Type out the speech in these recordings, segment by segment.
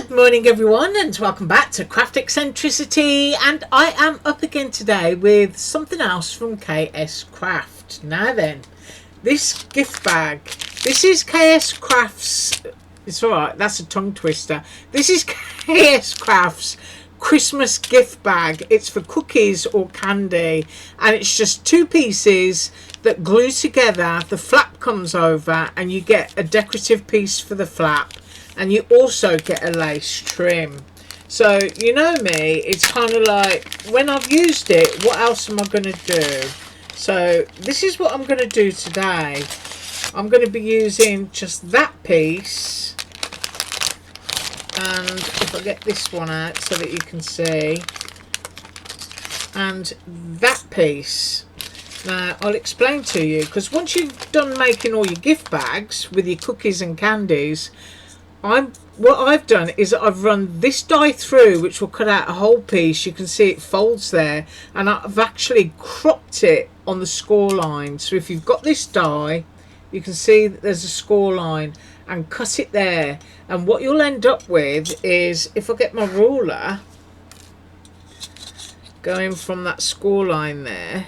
Good morning everyone, and welcome back to Craft Eccentricity, and I am up again today with something else from KSCRAFT. Now then, this gift bag, this is KSCRAFT's, it's alright, that's a tongue twister. This is KSCRAFT's Christmas gift bag. It's for cookies or candy, and it's just two pieces that glue together. The flap comes over and you get a decorative piece for the flap, and you also get a lace trim. So you know me, it's kind of like, when I've used it, what else am I going to do? So this is what I'm going to do today. I'm going to be using just that piece, and if I get this one out so that you can see, and that piece. Now I'll explain to you, because once you've done making all your gift bags with your cookies and candies, what I've done is I've run this die through, which will cut out a whole piece. You can see it folds there, and I've actually cropped it on the score line. So if you've got this die, you can see that there's a score line, and cut it there. And what you'll end up with is, if I get my ruler, going from that score line there,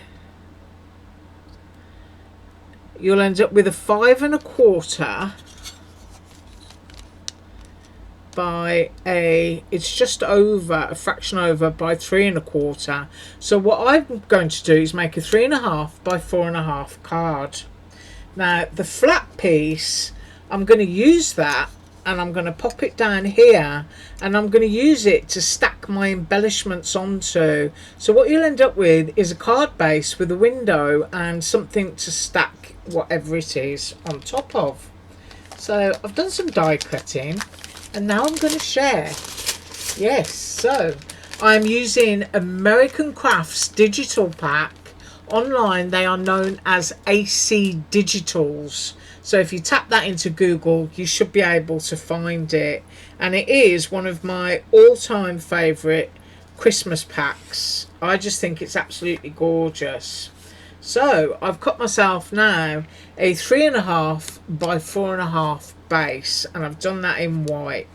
you'll end up with a 5 1/4 by it's just over a fraction over by 3 1/4. So what I'm going to do is make a 3 1/2 by 4 1/2 card. Now the flat piece, I'm going to use that, and I'm going to pop it down here, and I'm going to use it to stack my embellishments onto. So what you'll end up with is a card base with a window and something to stack whatever it is on top of. So I've done some die cutting, and now I'm going to share. Yes, so I'm using American Crafts digital pack. Online they are known as AC Digitals. So if you tap that into Google, you should be able to find it. And it is one of my all-time favourite Christmas packs. I just think it's absolutely gorgeous. So I've cut myself now a 3 1/2 by 4 1/2 base, and I've done that in white.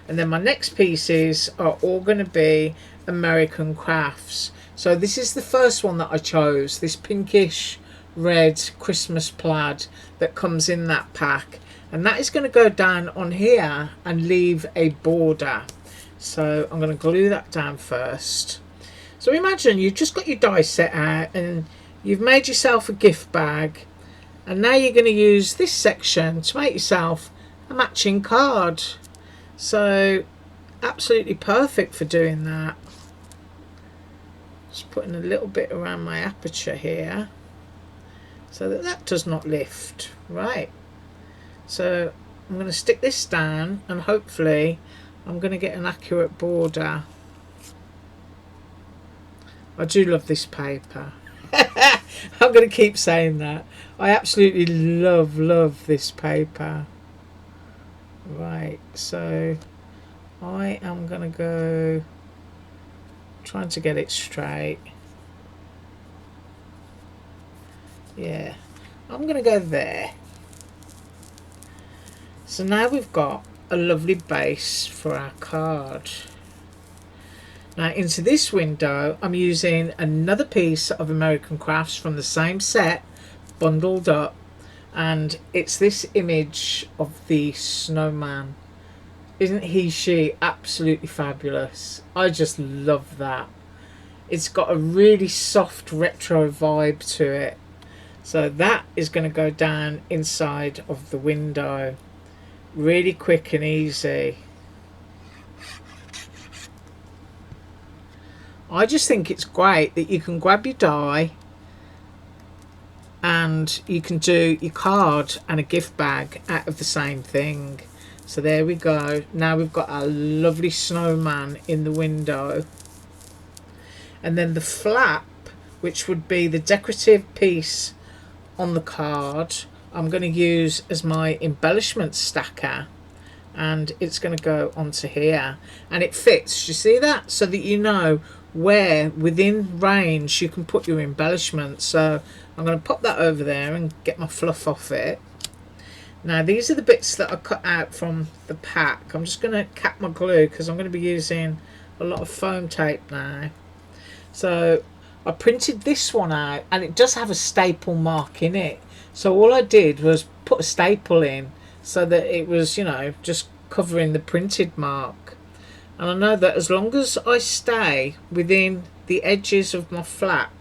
And then my next pieces are all going to be American Crafts. So this is the first one that I chose, this pinkish red Christmas plaid that comes in that pack, and that is going to go down on here and leave a border. So I'm going to glue that down first. So imagine you've just got your die set out and you've made yourself a gift bag, and now you're going to use this section to make yourself a matching card. So absolutely perfect for doing that. Just putting a little bit around my aperture here so that that does not lift. Right, so I'm going to stick this down, and hopefully I'm going to get an accurate border. I do love this paper. I'm going to keep saying that. I absolutely love this paper. Right, so I am going to go trying to get it straight. Yeah, I'm going to go there. So now we've got a lovely base for our card. Now into this window I'm using another piece of American Crafts from the same set, bundled up, and it's this image of the snowman. Isn't she absolutely fabulous? I just love that. It's got a really soft retro vibe to it. So that is going to go down inside of the window. Really quick and easy. I just think it's great that you can grab your die and you can do your card and a gift bag out of the same thing. So there we go. Now we've got our lovely snowman in the window. And then the flap, which would be the decorative piece on the card, I'm going to use as my embellishment stacker, and it's going to go onto here, and it fits, you see that, so that you know where within range you can put your embellishment. So I'm going to pop that over there and get my fluff off it. Now these are the bits that I cut out from the pack. I'm just going to cap my glue because I'm going to be using a lot of foam tape now. So I printed this one out, and it does have a staple mark in it. So all I did was put a staple in so that it was, you know, just covering the printed mark. And I know that as long as I stay within the edges of my flap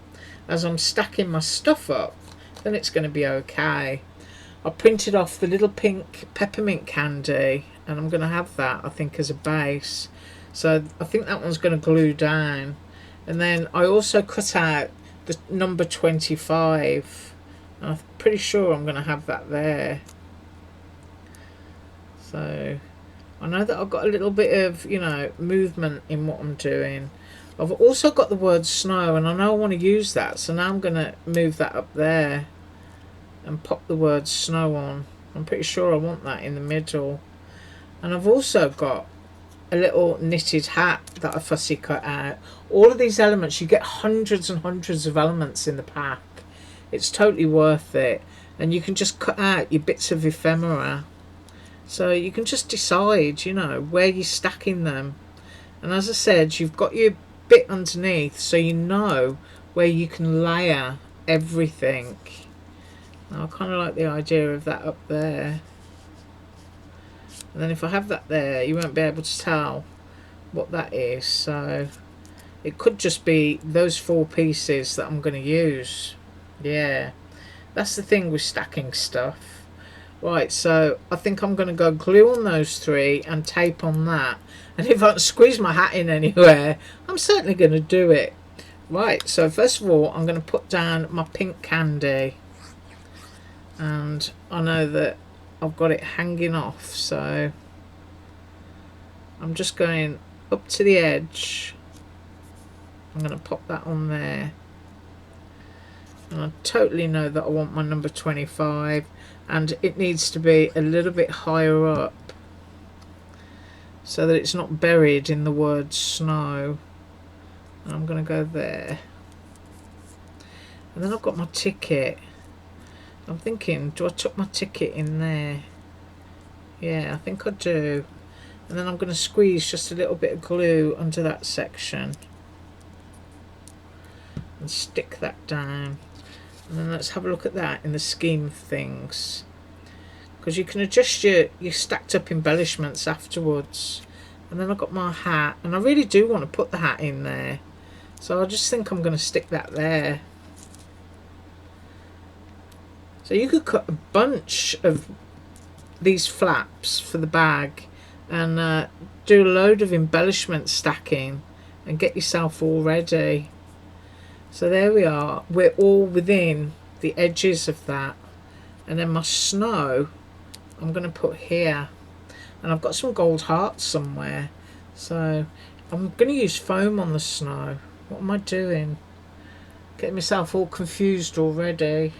as I'm stacking my stuff up, then it's going to be okay. I printed off the little pink peppermint candy, and I'm going to have that, I think, as a base. So I think that one's going to glue down. And then I also cut out the number 25. And I'm pretty sure I'm going to have that there. So I know that I've got a little bit of, you know, movement in what I'm doing. I've also got the word snow, and I know I want to use that. So now I'm going to move that up there and pop the word snow on. I'm pretty sure I want that in the middle. And I've also got a little knitted hat that I fussy cut out. All of these elements, you get hundreds and hundreds of elements in the pack. It's totally worth it, and you can just cut out your bits of ephemera, so you can just decide, you know, where you're stacking them. And as I said, you've got your bit underneath, so you know where you can layer everything. Now, I kind of like the idea of that up there. And then if I have that there, you won't be able to tell what that is. So it could just be those 4 pieces that I'm going to use. Yeah, that's the thing with stacking stuff. Right, so I think I'm going to go glue on those 3 and tape on that. And if I can squeeze my hat in anywhere, I'm certainly going to do it. Right, so first of all, I'm going to put down my pink candy. And I know that I've got it hanging off, so I'm just going up to the edge. I'm going to pop that on there, and I totally know that I want my number 25, and it needs to be a little bit higher up so that it's not buried in the word snow. And I'm going to go there, and then I've got my ticket. I'm thinking, do I tuck my ticket in there? Yeah, I think I do. And then I'm going to squeeze just a little bit of glue under that section and stick that down. And then let's have a look at that in the scheme of things, because you can adjust your stacked up embellishments afterwards. And then I've got my hat, and I really do want to put the hat in there, so I just think I'm going to stick that there. So you could cut a bunch of these flaps for the bag and do a load of embellishment stacking and get yourself all ready. So there we are, we're all within the edges of that. And then my snow I'm going to put here, and I've got some gold hearts somewhere, so I'm going to use foam on the snow. What am I doing? Getting myself all confused already.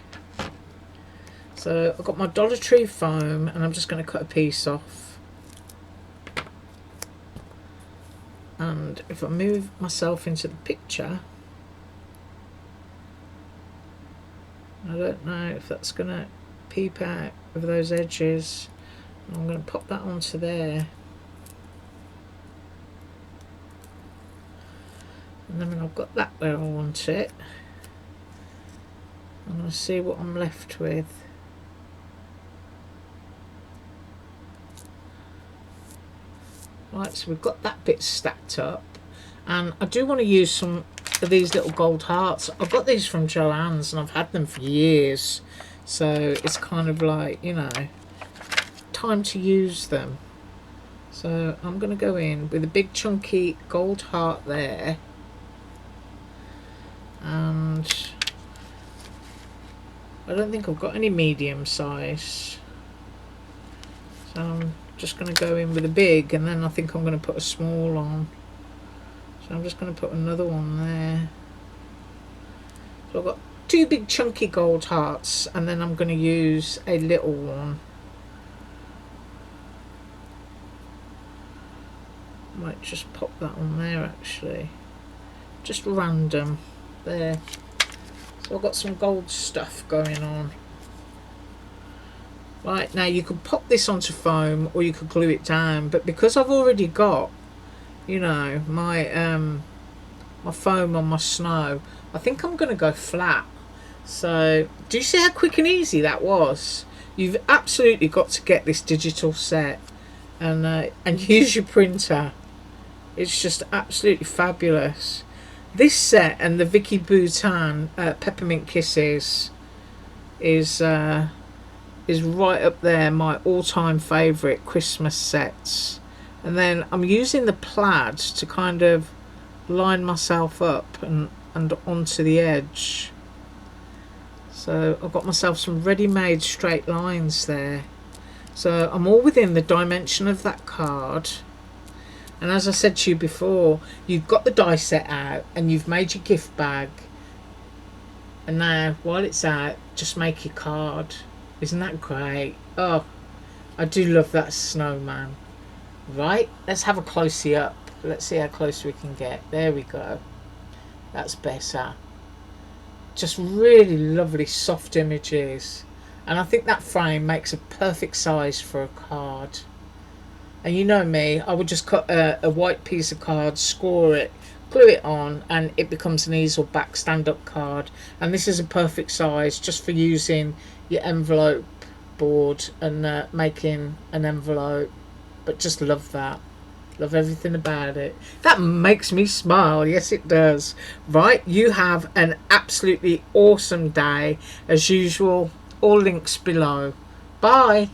So I've got my Dollar Tree foam, and I'm just going to cut a piece off. And if I move myself into the picture, I don't know if that's going to peep out of those edges. I'm going to pop that onto there. And then when I've got that where I want it, I'm going to see what I'm left with. Right, so we've got that bit stacked up, and I do want to use some of these little gold hearts. I've got these from Joann's and I've had them for years, so it's kind of like, you know, time to use them. So I'm going to go in with a big chunky gold heart there, and I don't think I've got any medium size, so I'm just going to go in with a big, and then I think I'm going to put a small on. So I'm just going to put another one there. So I've got two big chunky gold hearts, and then I'm going to use a little one. Might just pop that on there actually. Just random. There. So I've got some gold stuff going on. Right, now you could pop this onto foam or you could glue it down, but because I've already got, you know, my foam on my snow, I think I'm going to go flat. So, do you see how quick and easy that was? You've absolutely got to get this digital set and use your printer. It's just absolutely fabulous. This set and the Vicky Boutin Peppermint Kisses is right up there, my all-time favourite Christmas sets. And then I'm using the plaid to kind of line myself up and onto the edge. So I've got myself some ready-made straight lines there. So I'm all within the dimension of that card. And as I said to you before, you've got the die set out and you've made your gift bag. And now, while it's out, just make your card. Isn't that great? Oh, I do love that snowman. Right, let's have a closey up. Let's see how close we can get. There we go. That's better. Just really lovely soft images. And I think that frame makes a perfect size for a card. And you know me, I would just cut a white piece of card, score it, glue it on, and it becomes an easel back stand-up card. And this is a perfect size just for using your envelope board and making an envelope. But just love that. Love everything about it. That makes me smile. Yes, it does. Right, you have an absolutely awesome day. As usual, all links below. Bye.